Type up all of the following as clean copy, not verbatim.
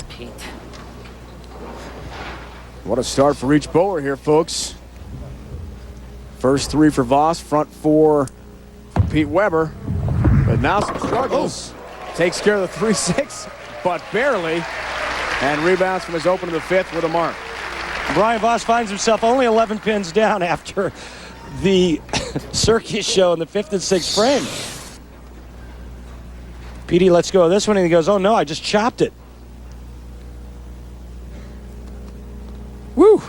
Pete. What a start for each bowler here, folks. First three for Voss, front four for Pete Weber. But now some struggles. Takes care of the 3-6, but barely. And rebounds from his open to the fifth with a mark. Brian-Voss finds himself only 11 pins down after the circus show in the fifth and sixth frame. Petey lets go of this one and he goes, oh no, I just chopped it. Woo!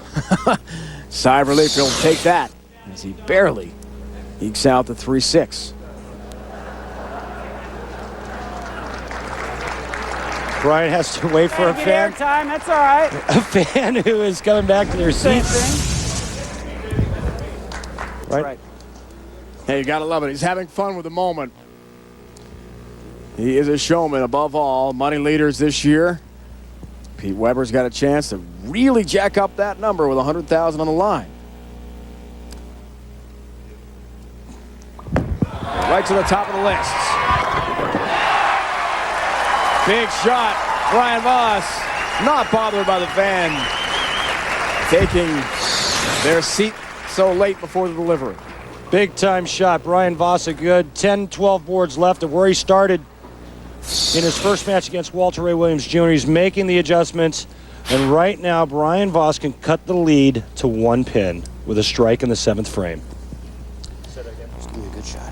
Sigh of relief, he'll take that as he barely ekes out the 3-6. Brian has to wait for a fan. Time, that's all right. A fan who is coming back to their seats. Right. Hey, you gotta love it. He's having fun with the moment. He is a showman above all. Money leaders this year. Pete Weber's got a chance to really jack up that number with $100,000 on the line. Right to the top of the list. Big shot, Brian-Voss, not bothered by the fan taking their seat so late before the delivery. Big time shot. Brian-Voss a good 10, 12 boards left of where he started in his first match against Walter Ray Williams Jr. He's making the adjustments, and right now Brian-Voss can cut the lead to one pin with a strike in the seventh frame. Say that again. Just give me a good shot here.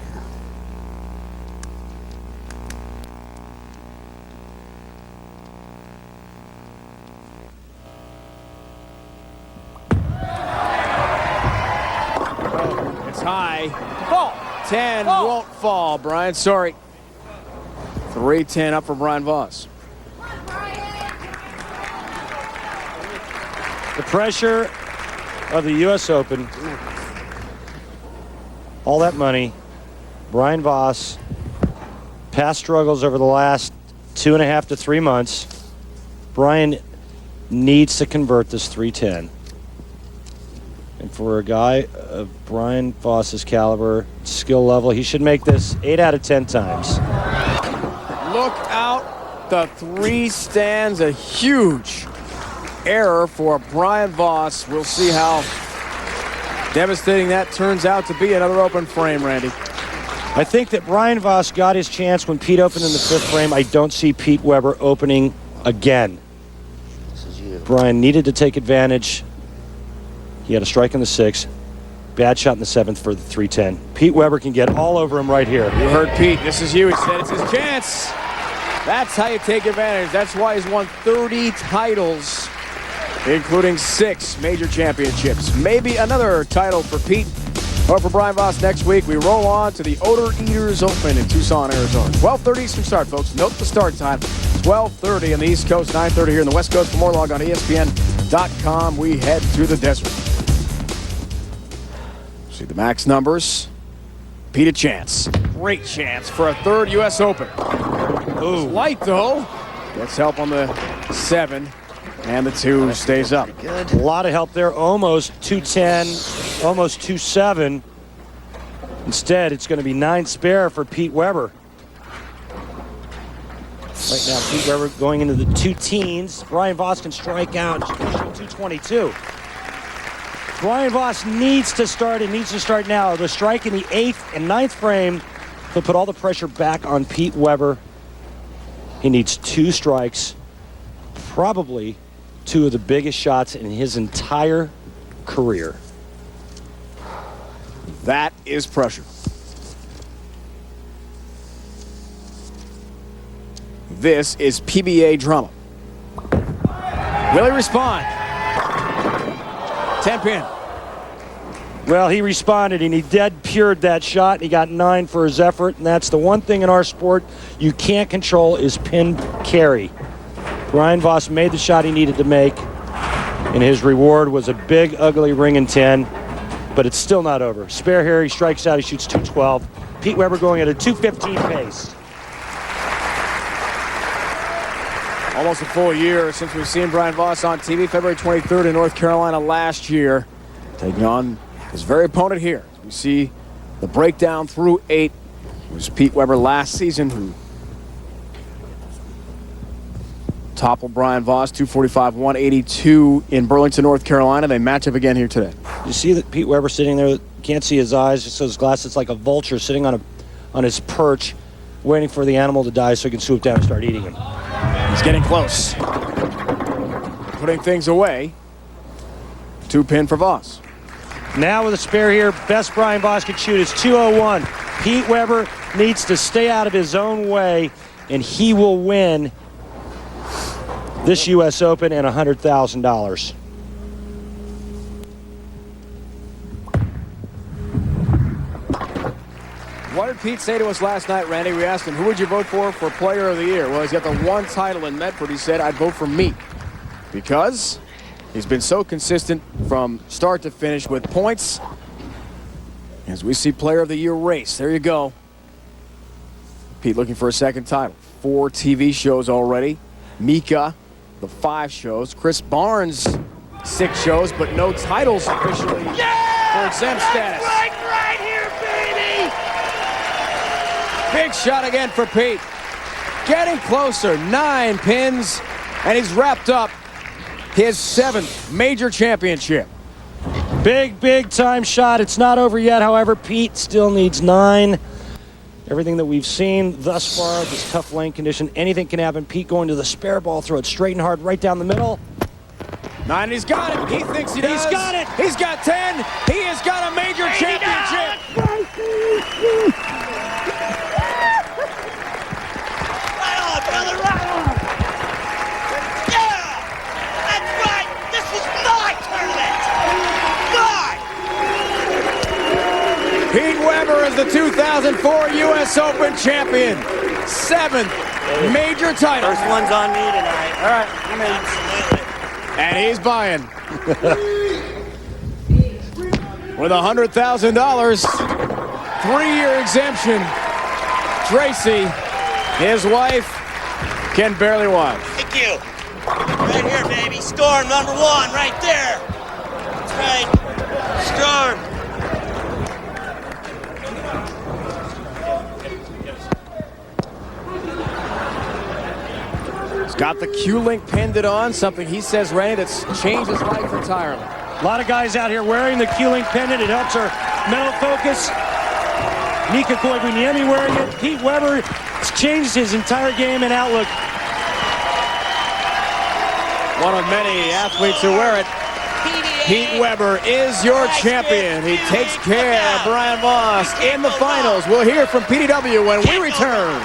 High. Ball. 10 won't fall, Brian. Sorry. 3-10 up for Brian-Voss. The pressure of the U.S. Open. All that money. Brian-Voss. Past struggles over the last 2.5 to 3 months. Brian needs to convert this 3-10. And for a guy of Brian-Voss's caliber, skill level, he should make this 8 out of 10 times. Look out. The 3 stands. A huge error for Brian-Voss. We'll see how devastating that turns out to be. Another open frame, Randy. I think that Brian-Voss got his chance when Pete opened in the fifth frame. I don't see Pete Weber opening again. This is you. Brian needed to take advantage. He had a strike in the sixth, bad shot in the seventh for the 3-10. Pete Weber can get all over him right here. You heard Pete. This is you. He said it's his chance. That's how you take advantage. That's why he's won 30 titles, including 6 major championships. Maybe another title for Pete or for Brian-Voss next week. We roll on to the Odor Eaters Open in Tucson, Arizona. 12:30 Eastern start, folks. Note the start time. 12:30 on the East Coast, 9:30 here in the West Coast. For more, log on ESPN.com. We head to the desert. See the max numbers. Pete a chance. Great chance for a third U.S. Open. Ooh. Light, though. Gets help on the 7. And the 2 stays up. Good. A lot of help there. Almost 210, almost 2-7. Instead, it's going to be 9 spare for Pete Weber. Right now, Pete Weber going into the 2 teens. Brian-Voss can strike out. 222. Brian-Voss needs to start. It needs to start now. The strike in the 8th and 9th frame will put all the pressure back on Pete Weber. He needs 2 strikes. Probably 2 of the biggest shots in his entire career. That is pressure. This is PBA drama. Will he respond? 10 pin. Well, he responded, and he dead-pured that shot, and he got 9 for his effort, and that's the one thing in our sport you can't control is pin carry. Brian-Voss made the shot he needed to make, and his reward was a big, ugly ring in 10, but it's still not over. Spare here, he strikes out, he shoots 212. Pete Weber going at a 215 pace. Almost a full year since we've seen Brian-Voss on TV. February 23rd in North Carolina last year. Taking on his very opponent here. We see the breakdown through 8. It was Pete Weber last season who toppled Brian-Voss, 245, 182 in Burlington, North Carolina. They match up again here today. You see that Pete Weber sitting there? You can't see his eyes, just his glasses. Like a vulture sitting on his perch, waiting for the animal to die so he can swoop down and start eating him. He's getting close. Putting things away. 2-pin for Voss. Now with a spare here, best Brian-Voss could shoot is 201. Pete Weber needs to stay out of his own way, and he will win this U.S. Open and $100,000. What did Pete say to us last night, Randy? We asked him, who would you vote for Player of the Year? Well, he's got the one title in Medford. He said, I'd vote for me. Because he's been so consistent from start to finish with points. As we see Player of the Year race. There you go. Pete looking for a second title. 4 TV shows already. Mika, the 5 shows. Chris Barnes, 6 shows, but no titles officially for exempt status. Right here, baby! Big shot again for Pete. Getting closer, 9 pins, and he's wrapped up his 7th major championship. Big time shot. It's not over yet, however. Pete still needs 9. Everything that we've seen thus far, this tough lane condition, anything can happen. Pete going to the spare ball, throw it straight and hard right down the middle. 9, he's got it. He thinks he does. He's got it. He's got 10. He has got a major championship. Right on, brother, right on! Yeah! That's right! This was my tournament! Mine! Pete Weber is the 2004 U.S. Open champion. 7th major title. First one's on me tonight. All right. Absolutely. And he's buying. With $100,000, 3-year exemption. Tracy, his wife, can barely watch. Thank you. Right here, baby. Storm #1, right there. That's right. Storm. He's got the Q-Link pendant on, something he says, Randy, that's changed his life entirely. A lot of guys out here wearing the Q-Link pendant. It helps our mental focus. Mika Koivuniemi wearing it. Pete Weber has changed his entire game and outlook. One of many athletes who wear it. Pete Weber is your champion. He takes care of Brian-Voss in the finals. We'll hear from PDW when we return.